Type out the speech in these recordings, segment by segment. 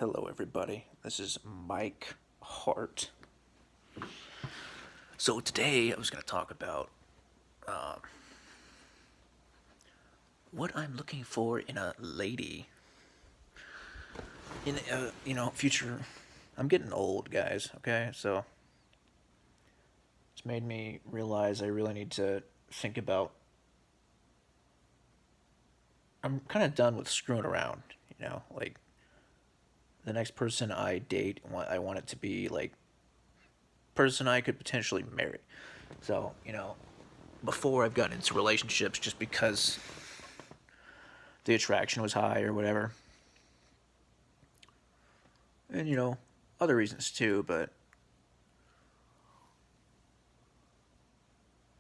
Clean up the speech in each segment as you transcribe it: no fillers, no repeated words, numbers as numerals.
Hello, everybody. This is Mike Hart. So today I was going to talk about what I'm looking for in a lady. In future. I'm getting old, guys. Okay, so it's made me realize I really need to think about. I'm kind of done with screwing around. Like the next person I date, I want it to be like person I could potentially marry. So before I've gotten into relationships just because the attraction was high or whatever. And other reasons too, but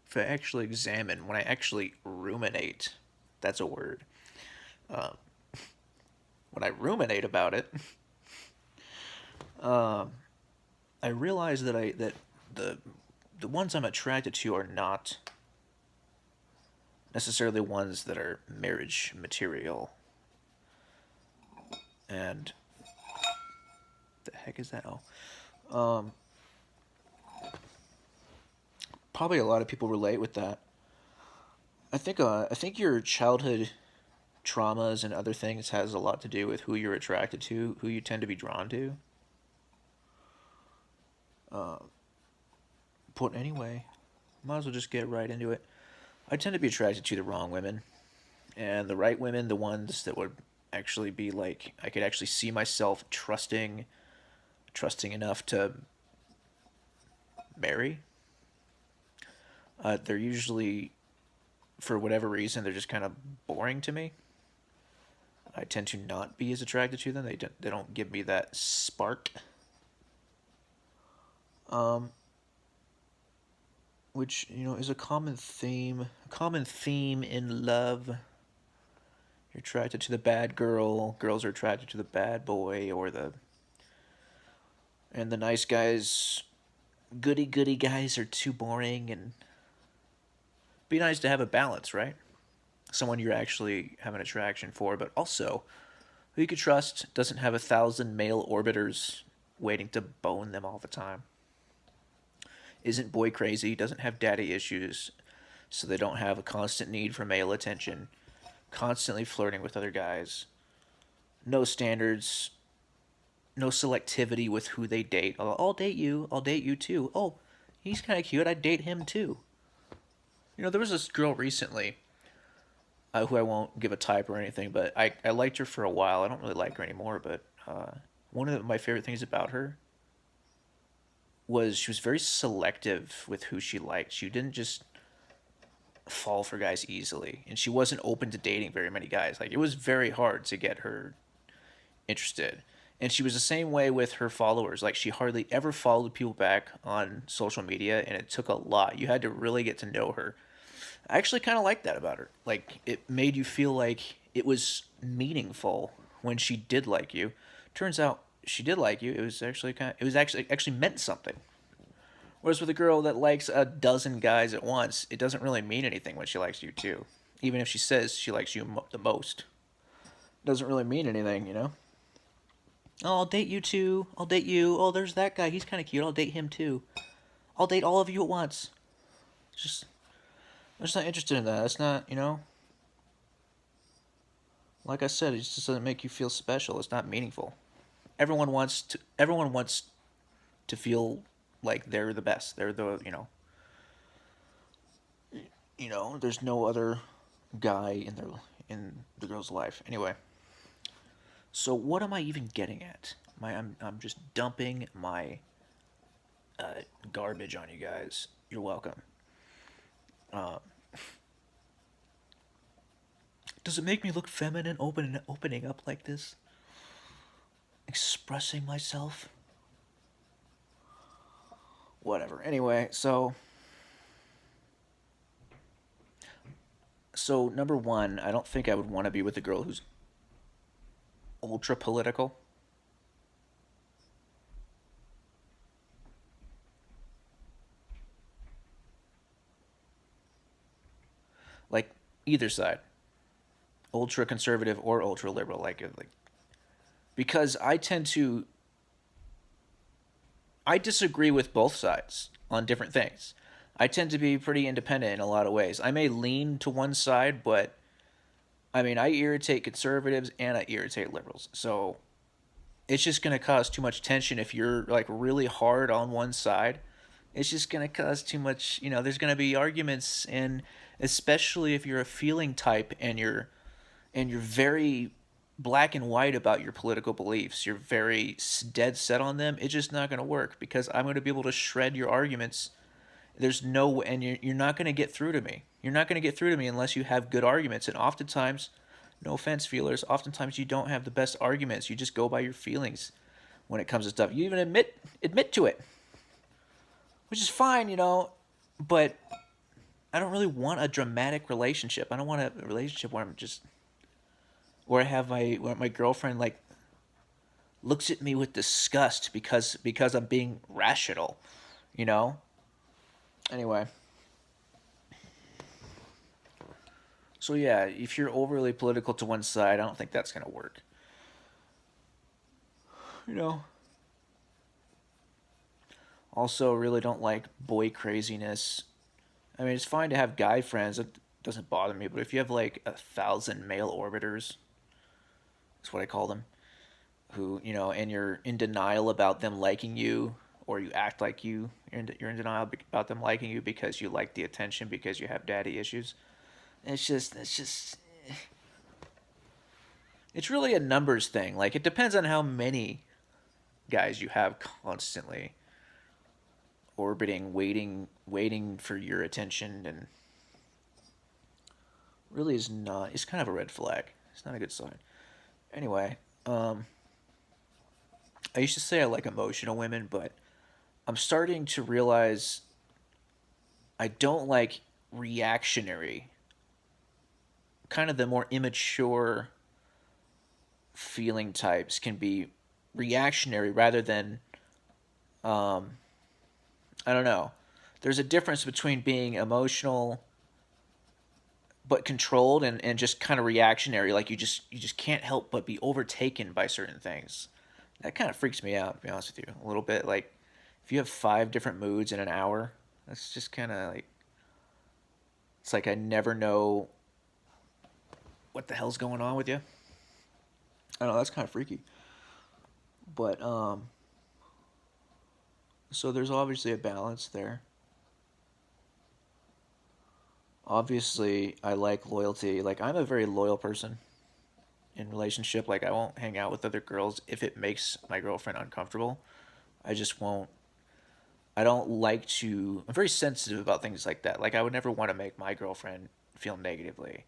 if I actually examine, when I actually ruminate, that's a word. Um, when I ruminate about it, um, I realize that the the ones I'm attracted to are not necessarily ones that are marriage material. And the heck is that? Probably a lot of people relate with that. I think your childhood traumas and other things has a lot to do with who you're attracted to, who you tend to be drawn to. But anyway, might as well just get right into it. I tend to be attracted to the wrong women, and the right women, the ones that would actually be like I could actually see myself trusting enough to marry. They're usually, for whatever reason, they're just kind of boring to me. I tend to not be as attracted to them. They don't give me that spark. Um, which is a common theme. A common theme in love. You're attracted to the bad girl. Girls are attracted to the bad boy, and the nice guys. Goody goody guys are too boring, and be nice to have a balance, right? Someone you're actually have an attraction for, but also who you could trust doesn't have 1,000 male orbiters waiting to bone them all the time. Isn't boy crazy, doesn't have daddy issues, so they don't have a constant need for male attention, constantly flirting with other guys. No standards, no selectivity with who they date. I'll date you. I'll date you too. Oh, he's kind of cute. I'd date him too. There was this girl recently who I won't give a type or anything, but I liked her for a while. I don't really like her anymore, but one of my favorite things about her was she was very selective with who she liked. She didn't just fall for guys easily, and she wasn't open to dating very many guys. Like it was very hard to get her interested. And she was the same way with her followers. Like she hardly ever followed people back on social media, and it took a lot. You had to really get to know her. I actually kind of liked that about her. Like it made you feel like it was meaningful when she did like you. Turns out she did like you. It was actually meant something. Whereas with a girl that likes a dozen guys at once, it doesn't really mean anything when she likes you too. Even if she says she likes you the most, it doesn't really mean anything. Oh, I'll date you too. I'll date you. Oh, there's that guy. He's kind of cute. I'll date him too. I'll date all of you at once. It's just, I'm just not interested in that. It's not. Like I said, it just doesn't make you feel special. It's not meaningful. Everyone wants to feel like they're the best. They're there's no other guy in the girl's life. Anyway, so what am I even getting at? I'm just dumping my garbage on you guys. You're welcome. Uh, does it make me look feminine opening up like this? Expressing myself? Whatever. Anyway, so number one, I don't think I would want to be with a girl who's ultra political. Like either side, ultra conservative or ultra liberal. Like because I disagree with both sides on different things. I tend to be pretty independent in a lot of ways. I may lean to one side, but I mean, I irritate conservatives and I irritate liberals. So it's just going to cause too much tension if you're like really hard on one side. It's just going to cause too much, there's going to be arguments, and especially if you're a feeling type and you're very black and white about your political beliefs. You're very dead set on them. It's just not going to work because I'm going to be able to shred your arguments. There's no, and you're not going to get through to me. You're not going to get through to me unless you have good arguments. And oftentimes, no offense, feelers, oftentimes you don't have the best arguments. You just go by your feelings when it comes to stuff. You even admit to it, which is fine, but I don't really want a dramatic relationship. I don't want a relationship where I'm just where I have where my girlfriend like looks at me with disgust because I'm being rational, you know? Anyway. So yeah, if you're overly political to one side, I don't think that's going to work. You know. Also really don't like boy craziness. I mean, it's fine to have guy friends. It doesn't bother me, but if you have like 1,000 male orbiters, that's what I call them, who and you're in denial about them liking you, or you act like you're in denial about them liking you because you like the attention because you have daddy issues. It's really a numbers thing. Like it depends on how many guys you have constantly orbiting, waiting for your attention, and really is not. It's kind of a red flag. It's not a good sign. Anyway, I used to say I like emotional women, but I'm starting to realize I don't like reactionary, kind of the more immature feeling types can be reactionary rather than, I don't know. There's a difference between being emotional but controlled and just kind of reactionary. Like you just can't help but be overtaken by certain things. That kind of freaks me out, to be honest with you, a little bit. Like if you have 5 different moods in an hour, that's just kind of like it's like I never know what the hell's going on with you. I don't know, that's kind of freaky. But so there's obviously a balance there. Obviously, I like loyalty. Like I'm a very loyal person in relationship. Like I won't hang out with other girls if it makes my girlfriend uncomfortable. I just won't. I don't like to. I'm very sensitive about things like that. Like I would never want to make my girlfriend feel negatively.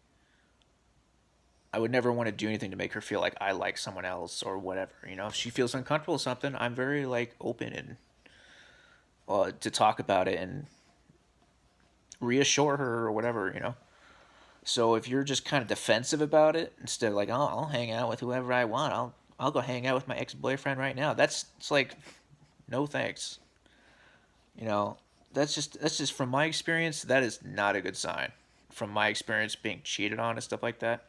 I would never want to do anything to make her feel like I like someone else or whatever. If she feels uncomfortable with something, I'm very like open and to talk about it and reassure her or whatever. So if you're just kind of defensive about it, instead of like, oh, I'll hang out with whoever I want. I'll go hang out with my ex boyfriend right now. It's like, no thanks. You know, that's just from my experience. That is not a good sign. From my experience being cheated on and stuff like that,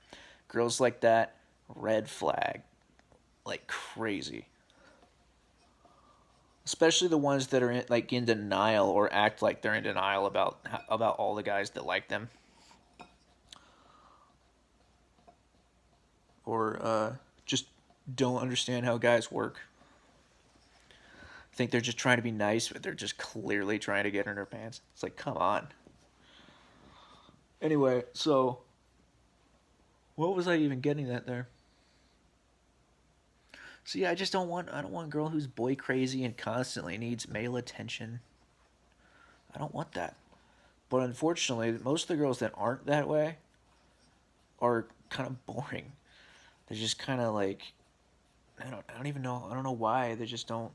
girls like that, red flag, like crazy. Especially the ones that are like in denial or act like they're in denial about all the guys that like them, or just don't understand how guys work. Think they're just trying to be nice, but they're just clearly trying to get in her pants. It's like, come on. Anyway, so what was I even getting at there? So yeah, I don't want a girl who's boy crazy and constantly needs male attention. I don't want that. But unfortunately, most of the girls that aren't that way are kind of boring. They're just kind of like I don't even know. I don't know why. They just don't.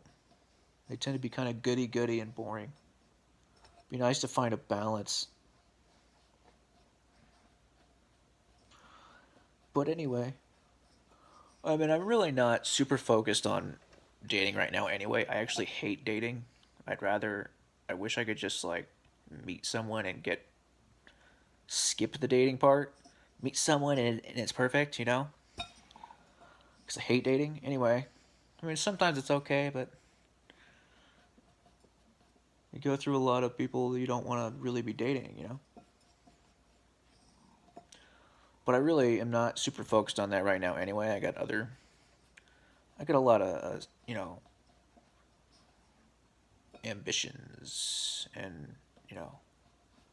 They tend to be kind of goody goody and boring. Be nice to find a balance. But anyway, I mean, I'm really not super focused on dating right now anyway. I actually hate dating. I wish I could just like meet someone and skip the dating part. Meet someone and it's perfect. Because because I hate dating anyway. I mean, sometimes it's okay, but you go through a lot of people you don't want to really be dating, you know? But I really am not super focused on that right now anyway. I got a lot of, ambitions, and, you know,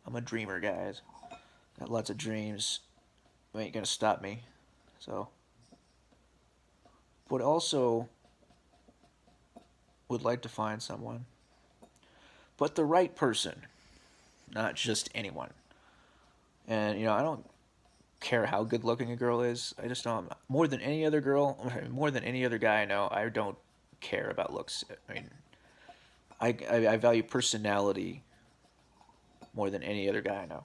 I'm a dreamer, guys. Got lots of dreams. Ain't gonna stop me. So, but also would like to find someone, but the right person, not just anyone. And, I don't care how good looking a girl is. I just know more than any other girl, more than any other guy I know, I don't care about looks. I mean, I value personality more than any other guy I know.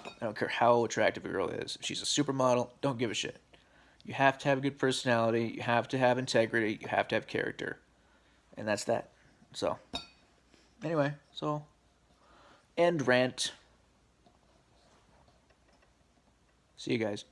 I don't care how attractive a girl is. If she's a supermodel, don't give a shit. You have to have a good personality. You have to have integrity. You have to have character. And that's that. So, anyway, end rant. See you guys.